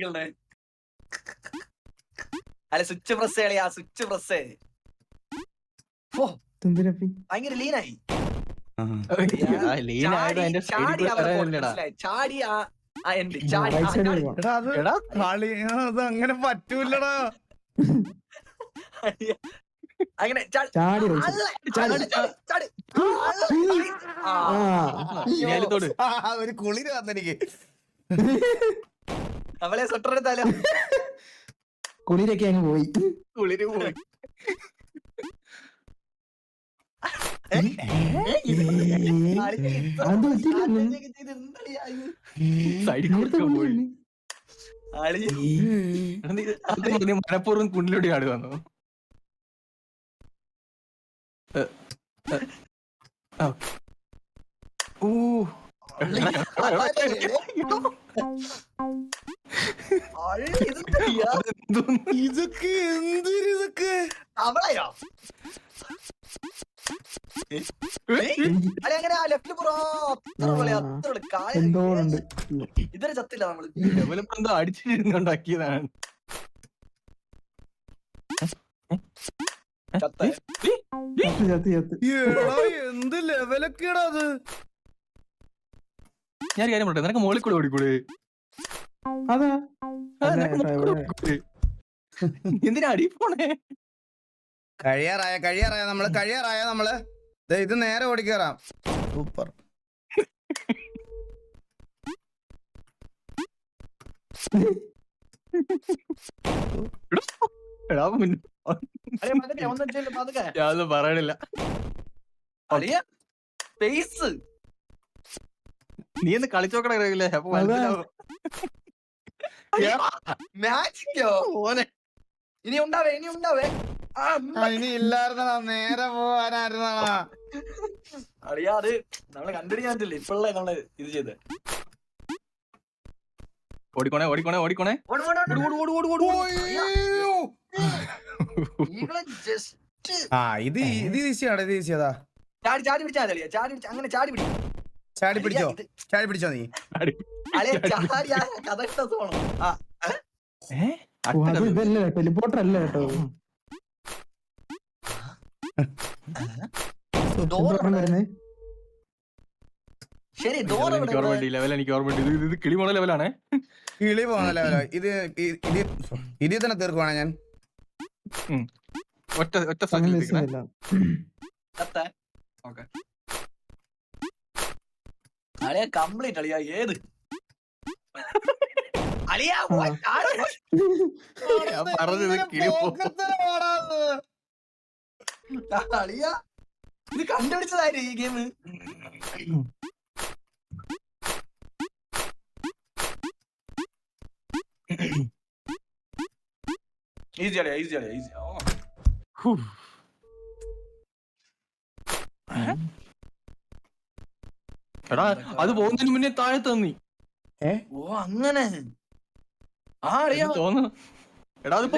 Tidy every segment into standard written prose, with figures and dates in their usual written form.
കളിക്കണേ. അല്ല switch press കളിയാ, switch press. ഭയങ്കര ലീനായി. ചാടി അങ്ങനെ പറ്റൂലടാ. അങ്ങനെ ഒരു കുളിര് വന്നെനിക്ക്. അവളെ സ്വെറ്റർ എടുത്താലോ? കുളിരൊക്കെ അങ്ങ് പോയി. കുളിര് പോയി. മനഃപൂർവ്വം കുണ്ടിലൂടെ ആടുകയാണോ? ഇതൊക്കെ എന്തൊരിതൊക്കെ അവളയോ? ഇതൊരു ചത്തില്ല. നമ്മള് ഡെവലപ്പെന്തോ അടിച്ചിരുന്നുണ്ടാക്കിയതാണ്. എന്ത് ലെവലൊക്കെയാടാ അത്. ഞാൻ കാര്യം പറയട്ടെ, നിനക്ക് മോളിൽ കൂടെ ഓടിക്കൂടെ? എന്തിനാ അടി പോണേ? കഴിയാറായ നമ്മള് ഇത് നേരെ ഓടിക്കേറാം. സൂപ്പർ. ഞാനൊന്നും പറയണില്ല. നീ ഒന്ന് കളിച്ചു നോക്കണേ. അപ്പൊ മനസ്സിലാവും. ഇനി ഉണ്ടാവേ ഇനി ഇല്ലായിരുന്നടാ, നേരെ പോവാനായിരുന്നടാ. അറിയാ അത് നമ്മള് കണ്ടുപിടിക്കാറ്റില്ല. ഇപ്പോഴല്ലേ നമ്മള് ഇത് ചെയ്ത്. ഓടിക്കോണേ. ഇത് ഈസിയാടാ. ചാടി പിടിച്ചാ മതി. അങ്ങനെ ചാടി പിടിച്ചോ നീ. കഥ ഇഷ്ട സോണം. ടെലിപോർട്ടർ അല്ല കേട്ടോ. ശരി, എനിക്ക് ഓർമ്മ ലെവൽ. ഇത് കിളി പോണ ലെവലാണ്. കിളി പോകുന്ന ലെവലോ? ഇത് തന്നെ തീർക്കുവാണ് ഞാൻ. ഒറ്റ കംപ്ലീറ്റ് അളിയാ. ഏത് അളിയാ അളിയാ ഇത് കണ്ടുപിടിച്ചതായി ഈ ഗെയിം. ഈസി. എടാ അത് പോകുന്നതിന് മുന്നേ താഴെ തന്നി. ഓ അങ്ങനെ തോന്നുന്നു. എടാ അതിപ്പോ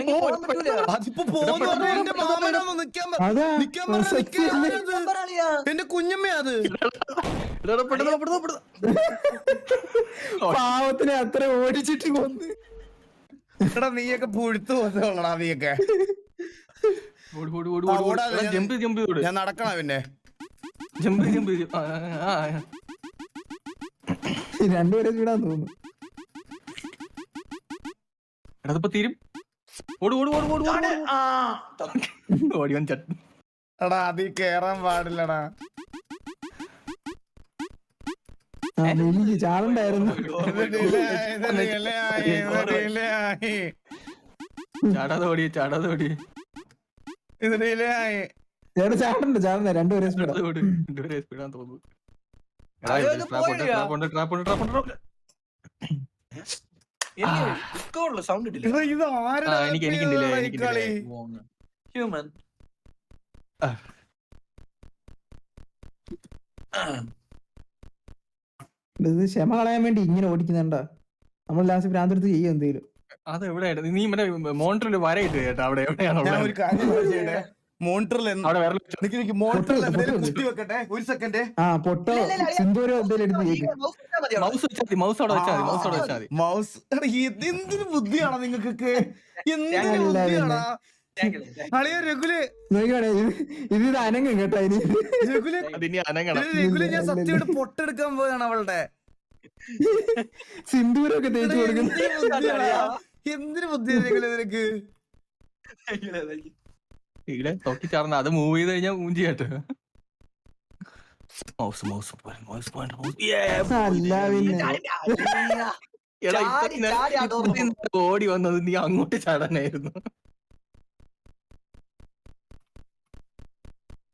എന്റെ കുഞ്ഞമ്മ അത് പാവത്തിനെ അത്ര ഓടിച്ചിട്ട് കൊന്ന്. എടാ നീയൊക്കെ പുഴുത്തു പോന്നോളടാ നീയൊക്കെ. ഞാൻ നടക്കണ പിന്നെ രണ്ടുപേരെ വീടാൻ തോന്നുന്നു. എടാ തീരും. ഓടിവൻ ചട്ട്. എടാ അതീ കേറാൻ പാടില്ലടാ. ചാടണ്ടായിരുന്നു. ചാടാതെ ഓടി. ചാടണ്ട രണ്ടുപേരെ സ്പീഡാന്ന് തോന്നുന്നു. ഹ്യൂമൻ ഇത് ക്ഷമ കളയാൻ വേണ്ടി ഇങ്ങനെ ഓടിക്കുന്നുണ്ടോ? നമ്മൾ ലാസ്റ്റ് ഭ്രാന്തെടുത്ത് ചെയ്യും എന്തേലും. അത് എവിടെയായിട്ട് നീ മറ്റേ മോണിറ്ററിൽ വരയിട്ട് കേട്ടോ. അവിടെ എവിടെയാണോ? മോണിറ്ററിൽ അവിടെ വേറെ മോണിറ്ററിൽ പൊട്ട് എന്തെങ്കിലും പൊട്ട് കുത്തി വെക്കട്ടെ ഒരു സെക്കൻഡ്. ആ പൊട്ടോ സിന്ദൂരോ എന്തെങ്കിലും എടുത്ത് കേക്ക്. മൗസ് വെച്ചാൽ മതി, മൗസ് അവിടെ വെച്ചാൽ മതി, മൗസ് അവിടെ വെച്ചാൽ മതി. മൗസ് എന്തൊരു ബുദ്ധിയാണോ നിങ്ങൾക്കൊക്കെ? എന്തൊരു ബുദ്ധിയാണോ അളിയ രഘുല്? നോക്കിക്കോണേ, ഇത് അനങ്ങും കേട്ടോ ഇനി. രഘുല് അതിനി അനങ്ങണം. രഘുല് ഞാൻ സത്യമായിട്ട് പൊട്ടെടുക്കാൻ പോയതാണ് അവളുടെ. സിന്ദൂരൊക്കെ തേച്ച് കൊടുക്കുന്നു. എന്തൊരു ബുദ്ധിയാണ് രഘുല് നിനക്ക്? ഇവിടെ തൊക്കി ചാർന്ന അത് മൂവ് ചെയ്ത് കഴിഞ്ഞാൽ മൂഞ്ചി കേട്ടോ. മൗസ് മൗസ് മൗസ് അല്ല പിന്നെ ഓടി വന്നത് നീ അങ്ങോട്ട് ചാടാനായിരുന്നു.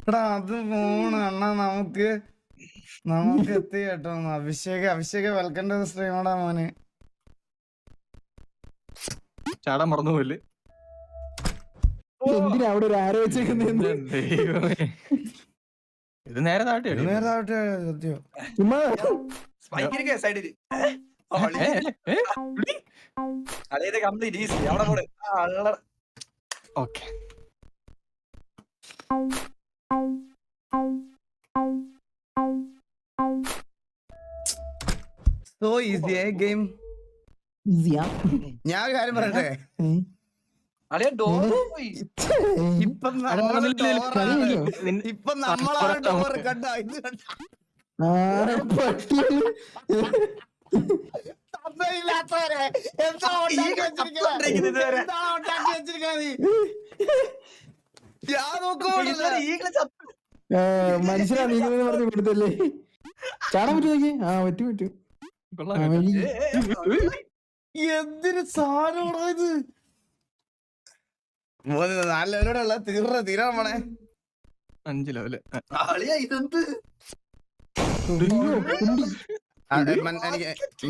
എടാ അത് പോണ അണ്ണാ, നമുക്ക് എത്തി കേട്ടോ. അഭിഷേക വെൽക്കം ടു ദി സ്ട്രീമടാ മോനെ. ചാടാൻ മറന്നു പോയില്ലേ? എന്തിനാ അവിടെ ഒരു ആരോ വെച്ചേക്കുന്ന? ഇത് നേരെ താട്ടെ സത്യം. ചുമ്മാ സൈഡില് കംപ്ലീറ്റ് ഈസി അവിടെ കൂടെ. Okay so easy game. ഈസിയാ. ഞാൻ ഒരു കാര്യം പറയട്ടെ, അളിയ ഡോർ പോയി. ഇപ്പൊ നമ്മളാണ് ഡോർ കണ്ട. ഇത് കണ്ട തന്തയില്ലാത്തവരെ എന്താ ഉണ്ടാക്കി വെച്ചിരിക്കുന്നത്? ഞാൻ നോക്കുമ്പോഴല്ല മനുഷ്യരാ നീങ്ങുന്നത് പറഞ്ഞ് കൊടുത്തല്ലേ. ചാടാൻ പറ്റും നോക്കി. ആ പറ്റും. എന്തൊരു സാധനമാണോ ഇത്? 4 ലെവലോടെ തീരാ മോളെ. 5 ലെവല്. അളിയ ഇതെന്ത് എനിക്ക്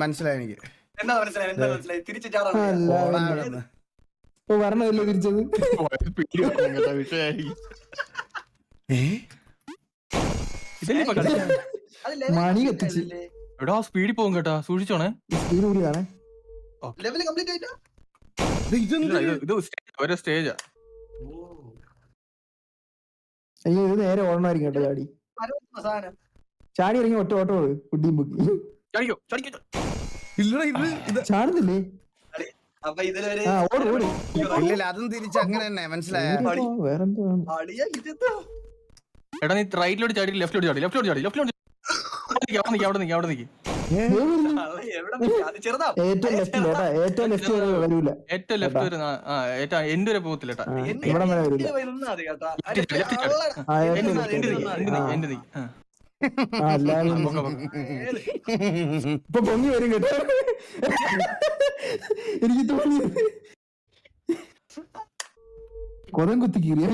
മനസ്സിലായി. എനിക്ക് എന്താ മനസ്സിലായി തിരിച്ചു ചാടാൻ. ഇപ്പൊ പറഞ്ഞതല്ലേ തിരിച്ചത്. മണി കത്തിച്ച് എടാ സ്പീഡിൽ പോകും കേട്ടാ, സൂക്ഷിച്ചോണേ. സ്പീഡ് കൂടിയാണേ. ലെവല് കംപ്ലീറ്റ് ആയിട്ടാ. ഇത് ഒരു സ്റ്റേജാ. അയ്യോ ഇത് നേരെ ഓടണമായിരിക്കും കേട്ടോ. സാധനം ചാടി ഇറങ്ങി ഒറ്റ ഓട്ടോ കുട്ടിയും പൊക്കി. ചാടുന്നില്ലേ? അപ്പൊ ഇതിലൊരു ആ ഓട്. ഇല്ല അതും തിരിച്ച് അങ്ങനെ തന്നെ മനസ്സിലായ. വേറെന്തോ അളിയ ഇതെന്താ? എടാ നീ റൈറ്റിലോട്ട് ചാടി ലെഫ്റ്റിലോട്ട് ചാടി. അവിടെ നിക്ക് അളിയ എവിടെ നിൽക്കാ? അത് ചെറുതാ. ഏറ്റവും ലെഫ്റ്റിലോട്ടാ. ഏറ്റവും ലെഫ്റ്റ് വരെ വരൂല. ഏറ്റവും ലെഫ്റ്റ് വരെ എന്റെ വരെ പോകത്തില്ല. ഇവിടെ വരെ വരൂല. നിന്നാ കേട്ടാ. ആ ഏറ്റവും എന്റെ നീ ആ എല്ലാരും ഇപ്പൊ പൊങ്ങി വരും കേട്ടോ. എനിക്ക് തോന്നിയത് കൊതം കുത്തി കീറിയ.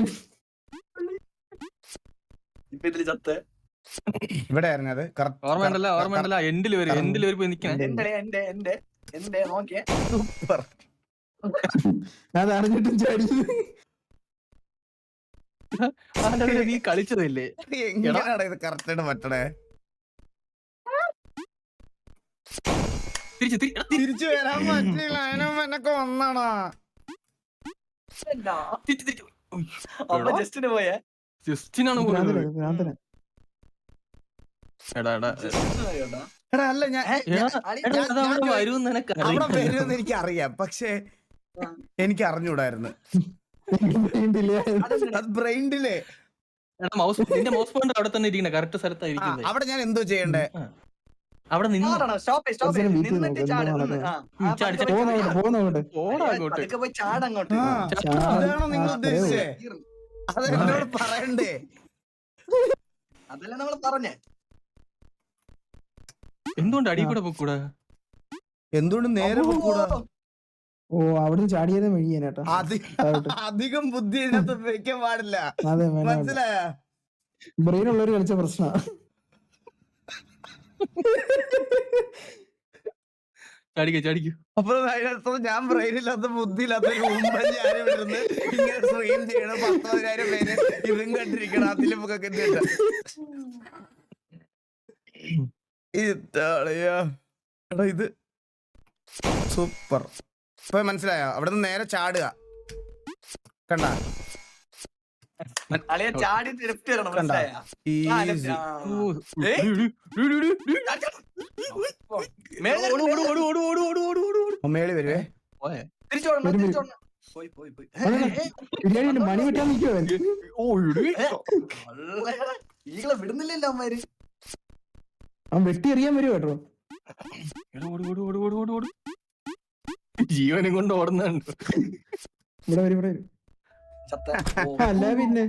ഇപ്പൊ ഇതില് ചത്ത് ഇവിടെ ആയിരുന്നു അത്. ഓർമ്മ എൻഡിൽ വരെ പോയി നിക്കണേ. എന്റെ നോക്കിയേ. സൂപ്പർ. അത് അറിഞ്ഞിട്ടും ചാടി. നീ കളിച്ചതല്ലേ? എങ്ങനെയാണ് ഇത് കറക്റ്റായിട്ട് പറ്റണേ? തിരിച്ചു വരാൻ പറ്റില്ല. അതിനൊക്കെ ഒന്നാണോ? അപ്പൊ ജസ്റ്റിന് പോയേ. ജസ്റ്റിനാണ് പോയത്. എടാ എടാ അല്ല ഞാൻ അവിടെ വരുമെന്ന് അവിടെ വരുമെന്ന് എനിക്ക് അറിയാം, പക്ഷെ എനിക്ക് അറിഞ്ഞൂടായിരുന്നു. അത് ബ്രെയിൻ ഡിലേ. നിന്റെ മൗസ് പോയിന്റർ അവിടെ തന്നെ ഇരിക്കണേ, കറക്റ്റ് സ്ഥലത്തായിരിക്കും. അവിടെ ഞാൻ എന്തോ ചെയ്യണ്ടേ? അവിടെ നിന്ന് ചാടങ്ങോട്ട്. അതാണോ നിങ്ങൾ ഉദ്ദേശിച്ചേ? അത് എന്നോട് പറയണ്ടേ? അതല്ല നമ്മള് പറഞ്ഞേ. എന്തുകൊണ്ട് അടി കൂടെ പോക്കൂടാ? എന്തുകൊണ്ട് നേരെ പോക്കൂടാ? ഓ അവിടുന്ന് ചാടിയതേ മെഴിയാനേട്ടാ. അധികം ബുദ്ധി ഇതിനകത്ത് വെക്കാൻ പാടില്ല. മനസ്സിലായ? ബ്രെയിൻ ഉള്ളവര് കളിച്ച പ്രശ്ന. ചാടിക്കൂ. അപ്പൊ അതിനകത്ത് ഞാൻ ബ്രെയിനില്ലാത്ത ബുദ്ധിയില്ലാത്ത ഞാനിവിടുന്ന് ഇങ്ങനെ സ്ട്രീം ചെയ്യണം. 10,000 പേര് ഇതും കണ്ടിരിക്കണം. അതിലൊക്കെ എടാ ഇത് സൂപ്പർ. ഇപ്പൊ മനസ്സിലായോ? അവിടെ നിന്ന് നേരെ ചാടുക. കണ്ട അളിയ ചാടിയിട്ട് ലെഫ്റ്റ് വരണം കണ്ടാ? മനസ്സിലായ ഈസി. മേളി വരുവേ. തിരിച്ചോടണം വരും, തിരിച്ചോടണം പോയി പോയി പോയി ബിരിയാണി മണി വെട്ടാൻ നിൽക്കുവോ ഈകളെ വിടുന്നില്ലല്ലോ അമ്മമാര് അവൻ വെട്ടി എറിയാൻ വരുമോ കേട്ടോ ജീവനും കൊണ്ട് ഓടുന്നുണ്ട്. ഇവിടെ വരും ചത്ത അല്ല പിന്നെ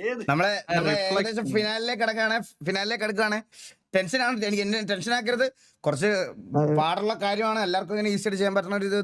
ഏത് നമ്മളെ reflection. ഏകദേശം ഫിനാലിലേക്ക് അടുക്കാണ്. ടെൻഷനാണ്. എനിക്ക് എന്നെ ടെൻഷൻ ആക്കരുത്. കുറച്ച് പാടുള്ള കാര്യമാണ്. എല്ലാവർക്കും ഇങ്ങനെ ഈസി ആയിട്ട് ചെയ്യാൻ പറ്റുന്ന ഒരു ഇത്